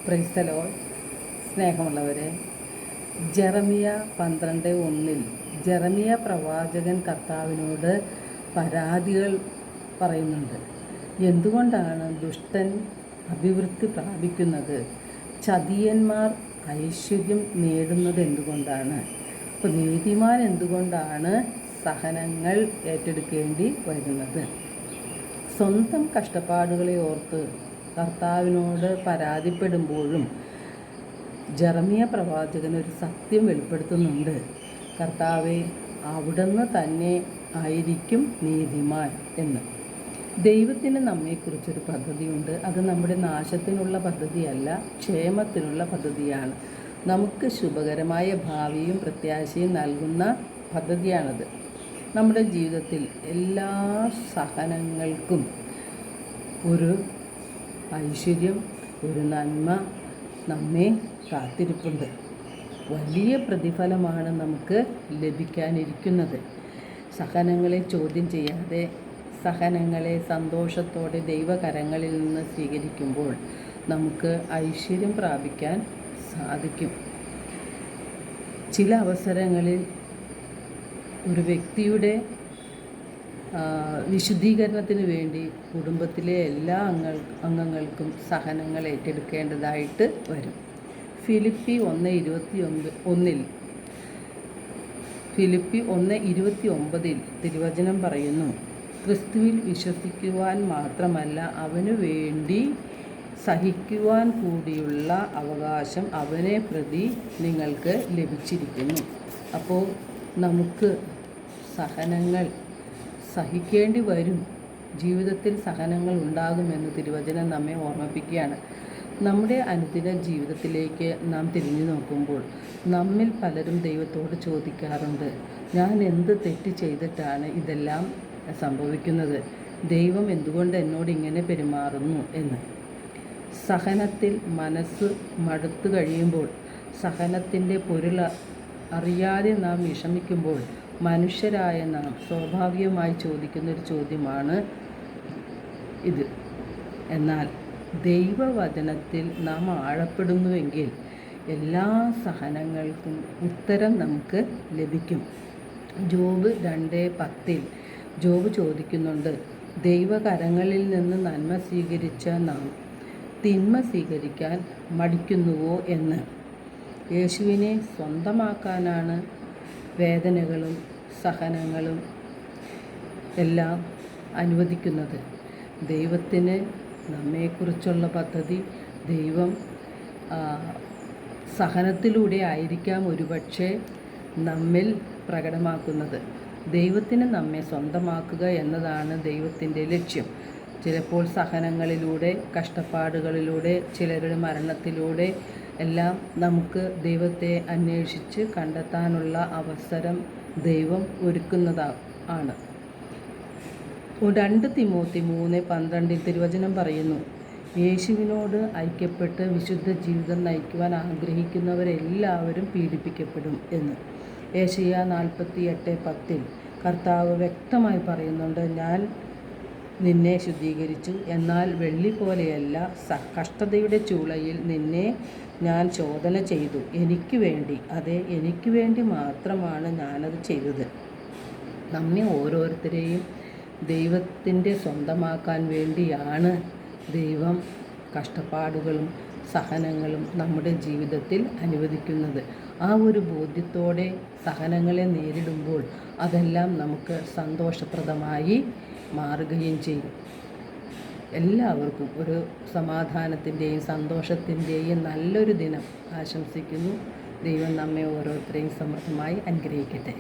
Praise the Lord. സ്നേഹമുള്ളവരെ, ജെറമിയ 12:1 ജെറമിയ പ്രവാചകൻ കർത്താവിനോട് പരാതികൾ പറയുന്നുണ്ട്. എന്തുകൊണ്ടാണ് ദുഷ്ടൻ അഭിവൃദ്ധി പ്രാപിക്കുന്നത്? ചതിയന്മാർ ഐശ്വര്യം നേടുന്നത് എന്തുകൊണ്ടാണ്? അപ്പോൾ നീതിമാൻ എന്തുകൊണ്ടാണ് സഹനങ്ങൾ ഏറ്റെടുക്കേണ്ടി വരുന്നത്? സ്വന്തം കഷ്ടപ്പാടുകളെ ഓർത്ത് കർത്താവിനോട് പരാതിപ്പെടുമ്പോഴും ജെറമിയ പ്രവാചകൻ ഒരു സത്യം വെളിപ്പെടുത്തുന്നുണ്ട്. കർത്താവെ, അവിടുന്ന് തന്നെ ആയിരിക്കും നീതിമാൻ എന്ന്. ദൈവത്തിന് നമ്മെക്കുറിച്ചൊരു പദ്ധതിയുണ്ട്. അത് നമ്മുടെ നാശത്തിനുള്ള പദ്ധതിയല്ല, ക്ഷേമത്തിനുള്ള പദ്ധതിയാണ്. നമുക്ക് ശുഭകരമായ ഭാവിയും പ്രത്യാശയും നൽകുന്ന പദ്ധതിയാണത്. നമ്മുടെ ജീവിതത്തിൽ എല്ലാ സഹനങ്ങൾക്കും ഒരു ഐശ്വര്യം, ഒരു നന്മ നമ്മെ കാത്തിരിപ്പുണ്ട്. വലിയ പ്രതിഫലമാണ് നമുക്ക് ലഭിക്കാനിരിക്കുന്നത്. സഹനങ്ങളെ ചോദ്യം ചെയ്യാതെ, സഹനങ്ങളെ സന്തോഷത്തോടെ ദൈവകരങ്ങളിൽ നിന്ന് സ്വീകരിക്കുമ്പോൾ നമുക്ക് ഐശ്വര്യം പ്രാപിക്കാൻ സാധിക്കും. ചില അവസരങ്ങളിൽ ഒരു വ്യക്തിയുടെ വിശുദ്ധീകരണത്തിന് വേണ്ടി കുടുംബത്തിലെ എല്ലാ അംഗങ്ങൾക്കും സഹനങ്ങൾ ഏറ്റെടുക്കേണ്ടതായിട്ട് വരും. ഫിലിപ്പി 1:29 തിരുവചനം പറയുന്നു, ക്രിസ്തുവിൽ വിശ്വസിക്കുവാൻ മാത്രമല്ല അവനു വേണ്ടി സഹിക്കുവാൻ കൂടിയുള്ള അവകാശം അവനെ പ്രതി നിങ്ങൾക്ക് ലഭിച്ചിരിക്കുന്നു. അപ്പോൾ നമുക്ക് സഹനങ്ങൾ സഹിക്കേണ്ടി വരും. ജീവിതത്തിൽ സഹനങ്ങൾ ഉണ്ടാകുമെന്ന് തിരുവചനം നമ്മെ ഓർമ്മിപ്പിക്കുകയാണ്. നമ്മുടെ അനുദിന ജീവിതത്തിലേക്ക് നാം തിരിഞ്ഞു നോക്കുമ്പോൾ നമ്മിൽ പലരും ദൈവത്തോട് ചോദിക്കാറുണ്ട്, ഞാൻ എന്ത് തെറ്റ് ചെയ്തിട്ടാണ് ഇതെല്ലാം സംഭവിക്കുന്നത്? ദൈവം എന്തുകൊണ്ട് എന്നോട് ഇങ്ങനെ പെരുമാറുന്നു എന്ന്. സഹനത്തിൽ മനസ്സ് മടുത്തു കഴിയുമ്പോൾ, സഹനത്തിൻ്റെ പൊരുൾ അറിയാതെ നാം വിഷമിക്കുമ്പോൾ മനുഷ്യരായ നാം സ്വാഭാവികമായി ചോദിക്കുന്നൊരു ചോദ്യമാണ് ഇത്. എന്നാൽ ദൈവവചനത്തിൽ നാം ആഴപ്പെടുന്നുവെങ്കിൽ എല്ലാ സഹനങ്ങൾക്കും ഉത്തരം നമുക്ക് ലഭിക്കും. ജോബ് 2:10 ജോബ് ചോദിക്കുന്നുണ്ട്, ദൈവകരങ്ങളിൽ നിന്ന് നന്മ സ്വീകരിച്ച നാം തിന്മ സ്വീകരിക്കാൻ മടിക്കുന്നുവോ എന്ന്. യേശുവിനെ സ്വന്തമാക്കാനാണ് വേദനകളും സഹനങ്ങളും എല്ലാം അനുവദിക്കുന്നത്. ദൈവത്തിന് നമ്മെക്കുറിച്ചുള്ള പദ്ധതി ദൈവം സഹനത്തിലൂടെ ആയിരിക്കാം ഒരുപക്ഷെ നമ്മിൽ പ്രകടമാക്കുന്നത്. ദൈവത്തിന് നമ്മെ സ്വന്തമാക്കുക എന്നതാണ് ദൈവത്തിൻ്റെ ലക്ഷ്യം. ചിലപ്പോൾ സഹനങ്ങളിലൂടെ, കഷ്ടപ്പാടുകളിലൂടെ, ചിലരുടെ മരണത്തിലൂടെ എല്ലാം നമുക്ക് ദൈവത്തെ അന്വേഷിച്ച് കണ്ടെത്താനുള്ള അവസരം ദൈവം ഒരുക്കുന്നതാണ്. 2 തിമോത്തി 3:12 തിരുവചനം പറയുന്നു, യേശുവിനോട് ഐക്യപ്പെട്ട് വിശുദ്ധ ജീവിതം നയിക്കുവാൻ ആഗ്രഹിക്കുന്നവരെല്ലാവരും പീഡിപ്പിക്കപ്പെടും എന്ന്. യെശയ്യാ 48:10 കർത്താവ് വ്യക്തമായി പറയുന്നുണ്ട്, ഞാൻ നിന്നെ ശുദ്ധീകരിച്ചു, എന്നാൽ വെള്ളി പോലെയല്ല, കഷ്ടതയുടെ ചൂളയിൽ നിന്നെ ഞാൻ ശോധന ചെയ്തു. എനിക്ക് വേണ്ടി, അതെ എനിക്ക് വേണ്ടി മാത്രമാണ് ഞാനത് ചെയ്തത്. നമ്മെ ഓരോരുത്തരെയും ദൈവത്തിൻ്റെ സ്വന്തമാക്കാൻ വേണ്ടിയാണ് ദൈവം കഷ്ടപ്പാടുകളും സഹനങ്ങളും നമ്മുടെ ജീവിതത്തിൽ അനുവദിക്കുന്നത്. ആ ഒരു ബോധ്യത്തോടെ സഹനങ്ങളെ നേരിടുമ്പോൾ അതെല്ലാം നമുക്ക് സന്തോഷപ്രദമായി മാറുകയും ചെയ്യും. എല്ലാവർക്കും ഒരു സമാധാനത്തിൻ്റെയും സന്തോഷത്തിൻ്റെയും നല്ലൊരു ദിനം ആശംസിക്കുന്നു. ദൈവം നമ്മെ ഓരോരുത്തരെയും സമൃദ്ധമായി അനുഗ്രഹിക്കട്ടെ.